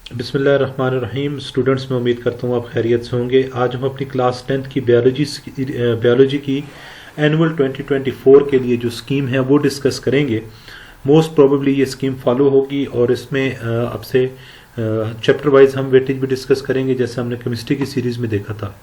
बिस्मिल्लाहिर्रहमानिर्रहीम। स्टूडेंट्स, मैं उम्मीद करता हूँ आप खैरियत से होंगे। आज हम अपनी क्लास 10th की बायोलॉजी की एनुअल 2024 के लिए जो स्कीम है वो डिस्कस करेंगे। मोस्ट प्रोबेबली ये स्कीम फॉलो होगी और इसमें अब से चैप्टर वाइज हम वेटेज भी डिस्कस करेंगे, जैसे हमने केमिस्ट्री की सीरीज में देखा था।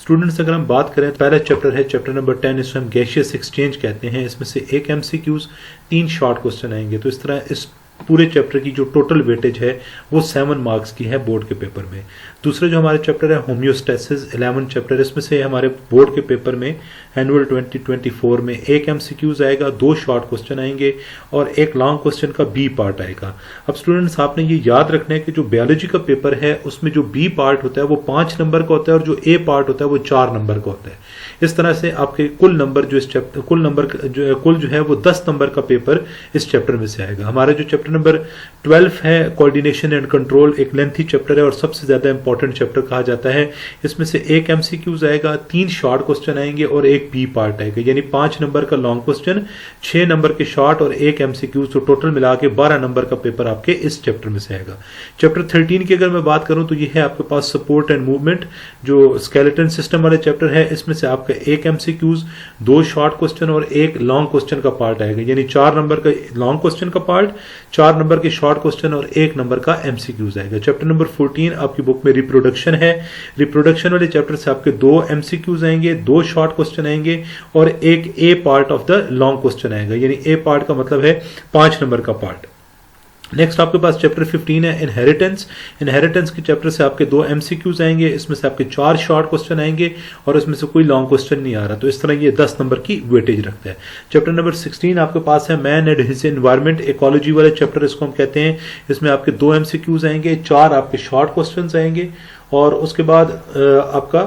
स्टूडेंट्स, अगर हम बात करें तो पहला चैप्टर है चैप्टर नंबर 10, इसमें हम गैशियस एक्सचेंज कहते हैं। इसमें से 1 MCQs 3 शॉर्ट क्वेश्चन आएंगे। तो इस तरह इस पूरे चैप्टर की जो टोटल वेटेज है वो 7 मार्क्स की है बोर्ड के पेपर में। दूसरा जो हमारे चैप्टर है होम्योस्टेसिस 11 चैप्टर, इसमें से हमारे बोर्ड के पेपर में एनुअल 2024 में 1 MCQs आएगा, 2 शॉर्ट क्वेश्चन आएंगे और 1 लॉन्ग क्वेश्चन का बी पार्ट आएगा। अब स्टूडेंट्स, आपने ये याद रखना है कि जो बायोलॉजी का पेपर है उसमें जो बी पार्ट होता है वो 5 नंबर का होता है और जो ए पार्ट होता है वो 4 नंबर का होता है। इस तरह से आपके कुल नंबर जो इस चैप्टर कुल जो है वो 10 नंबर का पेपर इस चैप्टर में से आएगा। हमारा जो चैप्टर नंबर 12 है कोऑर्डिनेशन एंड कंट्रोल, एक लेंथी चैप्टर है और सबसे ज्यादा इंपॉर्टेंट चैप्टर कहा जाता है। इसमें से 1 MCQs आएगा, 3 शॉर्ट क्वेश्चन आएंगे और 1 बी पार्ट आएगा, यानी 5 नंबर का लॉन्ग क्वेश्चन, 6 नंबर के शॉर्ट और 1 MCQs, तो टोटल मिला के 12 नंबर का पेपर आपके इस चैप्टर में से आएगा। चैप्टर 13 की अगर मैं बात करूं तो ये है आपके पास सपोर्ट एंड मूवमेंट, जो स्केलेटन सिस्टम वाले चैप्टर है। इसमें से आपका 1 MCQs, 2 शॉर्ट क्वेश्चन और 1 लॉन्ग क्वेश्चन का पार्ट आएगा, यानी 4 नंबर का लॉन्ग क्वेश्चन का पार्ट, 4 नंबर के शॉर्ट क्वेश्चन और 1 नंबर का MCQs आएगा। चैप्टर नंबर 14 आपकी बुक में रिप्रोडक्शन है। रिप्रोडक्शन वाले चैप्टर से आपके 2 MCQs आएंगे, 2 शॉर्ट क्वेश्चन आएंगे और 1 a part of the long question आएगा, यानी ए पार्ट का मतलब है 5 नंबर का पार्ट। नेक्स्ट आपके पास चैप्टर 15 है इनहेरिटेंस। इनहेरिटेंस के चैप्टर से आपके 2 MCQs आएंगे, इसमें से आपके 4 शॉर्ट क्वेश्चन आएंगे और इसमें से कोई लॉन्ग क्वेश्चन नहीं आ रहा। तो इस तरह ये 10 नंबर की वेटेज रखता है। चैप्टर नंबर 16 आपके पास है man and his environment, ecology वाले चैप्टर इसको हम कहते हैं। इसमें आपके 2 MCQs आएंगे, 4 आपके शॉर्ट क्वेश्चन आएंगे और उसके बाद आपका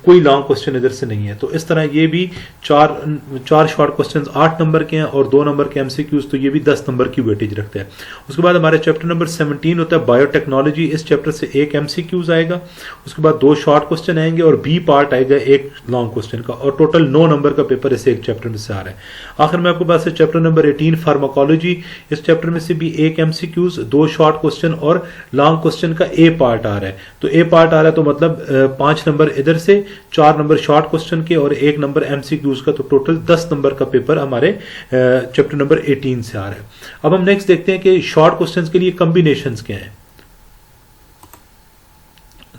कोई लॉन्ग क्वेश्चन इधर से नहीं है। तो इस तरह ये भी 4 शॉर्ट क्वेश्चंस 8 नंबर के हैं और 2 नंबर के MCQs, तो ये भी 10 नंबर की वेटेज रखते हैं। उसके बाद हमारे चैप्टर नंबर 17 होता है बायोटेक्नोलॉजी। इस चैप्टर से 1 MCQs आएगा, उसके बाद 2 शॉर्ट क्वेश्चन आएंगे और बी पार्ट आएगा 1 लॉन्ग क्वेश्चन का, और टोटल 9 नंबर का पेपर इस एक चैप्टर में से आ रहा है। आखिर में आपके पास है चैप्टर नंबर 18 फार्माकोलॉजी। इस चैप्टर में से भी 1 MCQs, 2 शॉर्ट क्वेश्चन और लॉन्ग क्वेश्चन का ए पार्ट आ रहा है। तो ए पार्ट आ रहा है तो मतलब 5 नंबर इधर से, 4 नंबर शॉर्ट क्वेश्चन के और 1 नंबर MCQs का, तो टोटल 10 नंबर का पेपर हमारे चैप्टर नंबर 18 से आ रहा है। अब हम नेक्स्ट देखते हैं कि शॉर्ट क्वेश्चंस के लिए कॉम्बिनेशंस क्या हैं।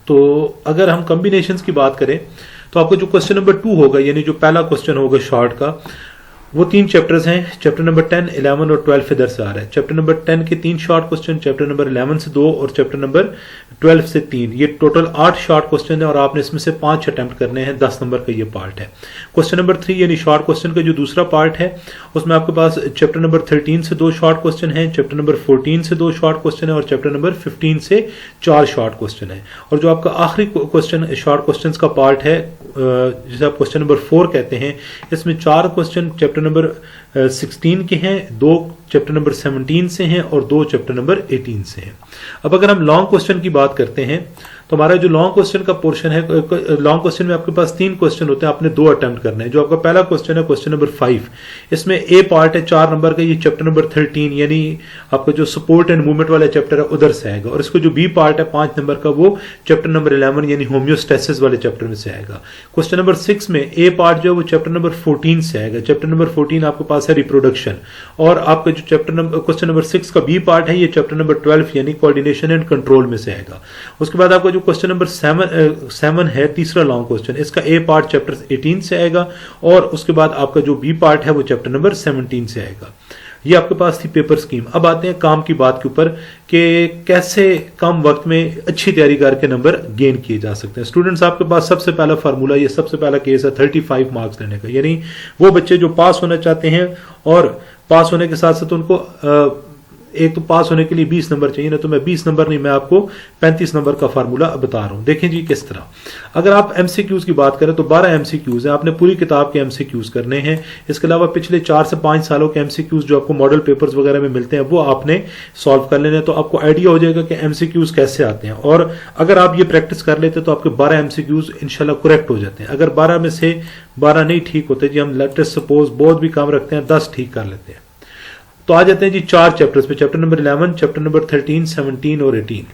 तो अगर हम कॉम्बिनेशंस की बात करें तो आपको जो क्वेश्चन नंबर 2 होगा, यानी जो पहला क्वेश्चन होगा शॉर्ट का, वो 3 चैप्टर्स हैं। चैप्टर नंबर 10, 11 और 12 इधर से आ रहा है। चैप्टर नंबर 10 के 3 शॉर्ट क्वेश्चन, चैप्टर नंबर 11 से 2 और चैप्टर नंबर 12 से 3, ये टोटल 8 शॉर्ट क्वेश्चन है और आपने इसमें से 5 अटेम्प्ट करने हैं। 10 नंबर का ये पार्ट है। क्वेश्चन नंबर 3 यानी शॉर्ट क्वेश्चन का जो दूसरा पार्ट है, उसमें आपके पास चैप्टर नंबर 13 से 2 शॉर्ट क्वेश्चन है, चैप्टर नंबर 14 से 2 शॉर्ट क्वेश्चन है और चैप्टर नंबर 15 से 4 शॉर्ट क्वेश्चन है। और जो आपका आखिरी क्वेश्चन शॉर्ट क्वेश्चन का पार्ट है, जिसे आप क्वेश्चन नंबर 4 कहते हैं, इसमें 4 क्वेश्चन चैप्टर नंबर 16 के हैं, 2 चैप्टर नंबर 17 से हैं और 2 चैप्टर नंबर 18 से हैं। अब अगर हम लॉन्ग क्वेश्चन की बात करते हैं तो हमारा जो लॉन्ग क्वेश्चन का पोर्शन है, लॉन्ग क्वेश्चन में आपके पास 3 क्वेश्चन होते हैं, आपने 2 अटेम्प्ट करने हैं। जो आपका पहला क्वेश्चन है क्वेश्चन नंबर 5, इसमें ए पार्ट है 4 नंबर का, ये चैप्टर नंबर 13 यानी आपका जो सपोर्ट एंड मूवमेंट वाला चैप्टर है उधर से आएगा। और इसको जो बी पार्ट है 5 नंबर का, वो चैप्टर नंबर 11 यानी होम्योस्टेसिस वाले चैप्टर में से आएगा। क्वेश्चन नंबर 6 में ए पार्ट जो है वो चैप्टर नंबर 14 से आएगा। चैप्टर नंबर 14 आपके पास है रिप्रोडक्शन, और आपका जो चैप्टर नंबर क्वेश्चन नंबर 6 का बी पार्ट है, ये चैप्टर नंबर 12 यानी कोऑर्डिनेशन एंड कंट्रोल में से आएगा। उसके बाद आपका जो क्वेश्चन नंबर 7 है, तीसरा लॉन्ग क्वेश्चन, इसका ए पार्ट चैप्टर 18 से आएगा और उसके बाद आपका जो बी पार्ट है वो चैप्टर नंबर 17 से आएगा। ये आपके पास थी पेपर स्कीम। अब आते हैं काम की बात के ऊपर कि कैसे कम वक्त में अच्छी तैयारी करके नंबर गेन किए जा सकते हैं। स्टूडेंट्स, आपके पास सबसे पहला फार्मूला, ये सबसे पहला केस है 35 मार्क्स लेने का, यानी वो बच्चे जो पास होना चाहते हैं और पास होने के साथ साथ उनको एक तो पास होने के लिए 20 नंबर चाहिए ना, तो मैं 20 नंबर नहीं, मैं आपको 35 नंबर का फार्मूला बता रहा हूं। देखें जी किस तरह। अगर आप MCQs की बात करें तो 12 MCQs है, आपने पूरी किताब के MCQs करने हैं। इसके अलावा पिछले 4 से 5 सालों के MCQs जो आपको मॉडल पेपर्स वगैरह में मिलते हैं वो आपने सॉल्व कर लेने, तो आपको आइडिया हो जाएगा कि MCQs कैसे आते हैं। और अगर आप ये प्रैक्टिस कर लेते तो आपके 12 MCQs इंशाल्लाह करेक्ट हो जाते हैं। अगर 12 में से 12 नहीं ठीक होते जी, हम लेट्स सपोज बहुत भी काम रखते हैं, 10 ठीक कर लेते हैं। तो आ जाते हैं जी 4 चैप्टर्स पे, चैप्टर नंबर 11, चैप्टर नंबर 13, 17 और 18।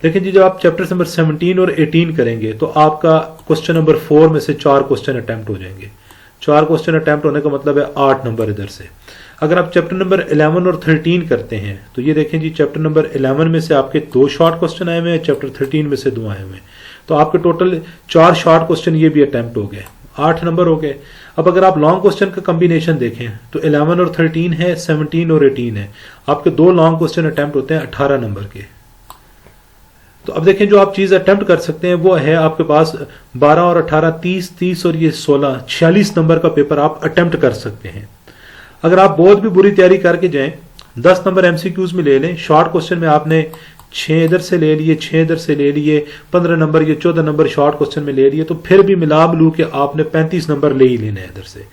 लेकिन जी जब आप चैप्टर नंबर 17 और 18 करेंगे तो आपका क्वेश्चन नंबर 4 में से 4 क्वेश्चन अटेम्प्ट हो जाएंगे। 4 क्वेश्चन अटेम्प्ट होने का मतलब है 8 नंबर इधर से। अगर आप चैप्टर नंबर 11 और 13 करते हैं तो ये देखें जी चैप्टर नंबर 11 में से आपके 2 शॉर्ट क्वेश्चन आए हुए हैं, चैप्टर 13 में से 2 आए हुए हैं, तो आपके टोटल 4 शॉर्ट क्वेश्चन ये भी अटेम्प्ट हो गए, 8 नंबर हो गए। अब अगर आप लॉन्ग क्वेश्चन का कॉम्बिनेशन देखें तो 11 और 13 है, 17 और 18 है, आपके 2 लॉन्ग क्वेश्चन अटेम्प्ट होते हैं 18 नंबर के। तो अब देखें जो आप चीज अटेम्प्ट कर सकते हैं वो है आपके पास 12 और 18 30 और ये 16 46 नंबर का पेपर आप अटेम्प्ट कर सकते हैं। अगर आप बहुत भी बुरी तैयारी करके जाएं, 10 नंबर एमसीक्यूज में ले लें, शॉर्ट क्वेश्चन में आपने 6 इधर से ले लिए, 6 इधर से ले लिए, 15 नंबर ये 14 नंबर शॉर्ट क्वेश्चन में ले लिए, तो फिर भी मिला मिलू के आपने 35 नंबर ले ही लेने इधर से।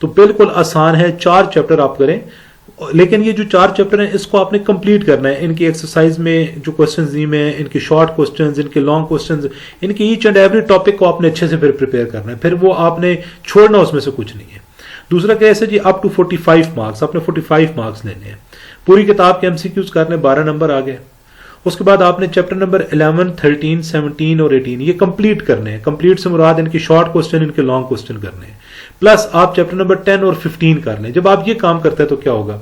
तो बिल्कुल आसान है, 4 चैप्टर आप करें, लेकिन ये जो 4 चैप्टर हैं इसको आपने कंप्लीट करना है। इनकी एक्सरसाइज में जो क्वेश्चंस दी में, इनके शॉर्ट क्वेश्चंस, इनके लॉन्ग क्वेश्चंस, इनके ईच एंड एवरी टॉपिक को आपने अच्छे से फिर प्रिपेयर करना है, फिर वो आपने छोड़ना उसमें से कुछ नहीं है। दूसरा केस है जी अप टू 45 मार्क्स, आपने 45 मार्क्स लेने हैं। पूरी किताब के एमसीक्यूज करने 12 नंबर आ गए। उसके बाद आपने चैप्टर नंबर 11, 13, 17 और 18 ये कंप्लीट करने हैं। कंप्लीट से मुराद इनके शॉर्ट क्वेश्चन, इनके लॉन्ग क्वेश्चन करने हैं। प्लस आप चैप्टर नंबर 10 और 15 कर लें। जब आप ये काम करते हैं तो क्या होगा,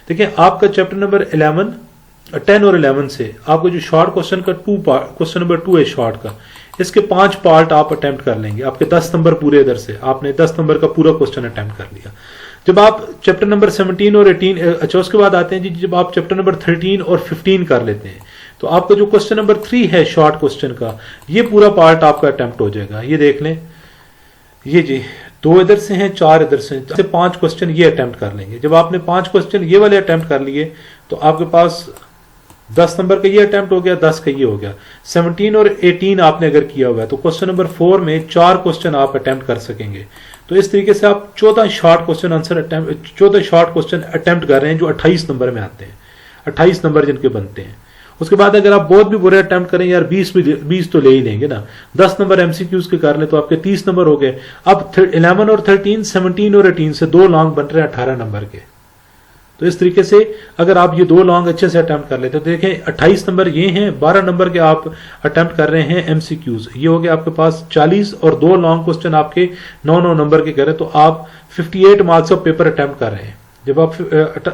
देखिए आपका चैप्टर नंबर 11, 10 और 11 से आपको जो शॉर्ट क्वेश्चन का क्वेश्चन नंबर 2 है शॉर्ट का, इसके 5 पार्ट आप अटेम्प्ट कर लेंगे, आपके 10 नंबर पूरे इधर से, आपने 10 नंबर का पूरा क्वेश्चन अटेम्प्ट कर लिया। जब आप चैप्टर नंबर 17 और 18, अच्छा उसके बाद आते हैं जी जब आप चैप्टर नंबर 13 और 15 कर लेते हैं तो आपका जो क्वेश्चन नंबर 3 है शॉर्ट क्वेश्चन का, ये पूरा पार्ट आपका अटेम्प्ट हो जाएगा। ये देख लें, ये जी 2 इधर से हैं, 4 इधर से 5 क्वेश्चन ये अटेम्प्ट कर लेंगे। जब आपने 5 क्वेश्चन ये वाले अटेम्प्ट कर लिए तो आपके पास 10 नंबर का ये अटेम्प्ट हो गया, 10 का ये हो गया। 17 और 18 आपने अगर किया हुआ है तो क्वेश्चन नंबर 4 में 4 क्वेश्चन आप अटेम्प्ट कर सकेंगे। तो इस तरीके से आप 14 short question answer attempt, 14 short question attempt कर रहे हैं जो 28 नंबर में आते हैं, 28 नंबर जिनके बनते हैं। उसके बाद अगर आप बहुत भी बुरे अटेम्प्ट करें यार 20 तो ले ही लेंगे ना, 10 नंबर एमसीक्यूज के कर ले तो आपके 30 नंबर हो गए। अब 11 और 13, 17 और 18 से 2 लॉन्ग बन रहे हैं 18 नंबर के। तो इस तरीके से अगर आप ये 2 लॉन्ग अच्छे से अटेम्प्ट कर लेते तो देखें 28 नंबर ये हैं, 12 नंबर के आप अटेम्प्ट कर रहे हैं एमसीक्यूज, ये हो गया आपके पास 40, और 2 लॉन्ग क्वेश्चन आपके 9 नंबर के करें तो आप 58 मार्क्स ऑफ पेपर अटेम्प्ट कर रहे हैं। जब आप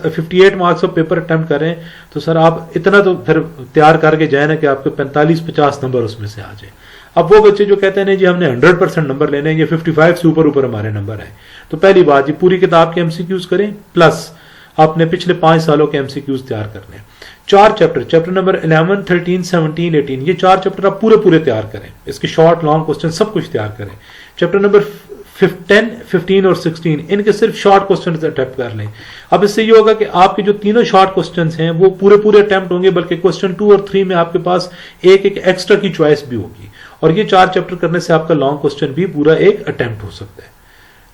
58 मार्क्स ऑफ पेपर अटेम्प्ट करें तो सर आप इतना तो फिर तैयार करके जाए ना कि आपके 45-50 नंबर उसमें से आ जाए। अब वो बच्चे जो कहते हैं नहीं जी हमने 100% नंबर लेने हैं, ये 55 से ऊपर हमारे नंबर है, तो पहली बात जी पूरी किताब के एमसीक्यूज करें, प्लस आपने पिछले 5 सालों के एमसीक्यूज तैयार करने हैं। 4 चैप्टर नंबर 11, 13, 17, 18 ये 4 चैप्टर आप पूरे तैयार करें, इसके शॉर्ट लॉन्ग क्वेश्चन सब कुछ तैयार करें। चैप्टर नंबर 10, 15 और 16 इनके सिर्फ शॉर्ट क्वेश्चन अटेम्प्ट कर लें। अब इससे ये होगा कि आपके जो तीनों शॉर्ट क्वेश्चंस हैं वो पूरे अटेम्प्ट होंगे, बल्कि क्वेश्चन 2 और 3 में आपके पास एक एक्स्ट्रा की चॉइस भी होगी, और ये 4 चैप्टर करने से आपका लॉन्ग क्वेश्चन भी पूरा एक अटेम्प्ट हो सकता है।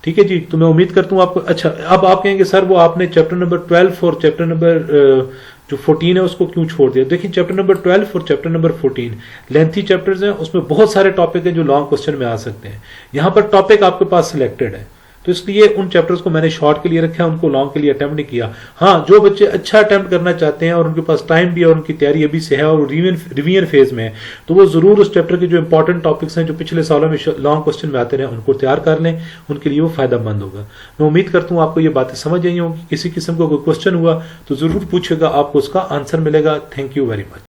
ठीक है जी, तो मैं उम्मीद करता हूं आपको अच्छा। अब आप कहेंगे सर वो आपने चैप्टर नंबर 12 और चैप्टर नंबर जो 14 है उसको क्यों छोड़ दिया। देखिए चैप्टर नंबर 12 और चैप्टर नंबर 14 लेंथी चैप्टर्स हैं, उसमें बहुत सारे टॉपिक हैं जो लॉन्ग क्वेश्चन में आ सकते हैं। यहां पर टॉपिक आपके पास सिलेक्टेड है, तो इसलिए उन चैप्टर्स को मैंने शॉर्ट के लिए रखा है, उनको लॉन्ग के लिए अटेम्प्ट नहीं किया। हाँ, जो बच्चे अच्छा अटेम्प्ट करना चाहते हैं और उनके पास टाइम भी है और उनकी तैयारी अभी से है और रिवीजन फेज में है, तो वो जरूर उस चैप्टर के जो इंपॉर्टेंट टॉपिक्स हैं जो पिछले सालों में लॉन्ग क्वेश्चन में आते रहे उनको तैयार कर लें, उनके लिए वो फायदेमंद होगा। मैं उम्मीद करता हूँ आपको ये बातें समझ आई होंगी। किसी किस्म का कोई क्वेश्चन हुआ तो जरूर पूछेगा, आपको उसका आंसर मिलेगा। Thank you very much.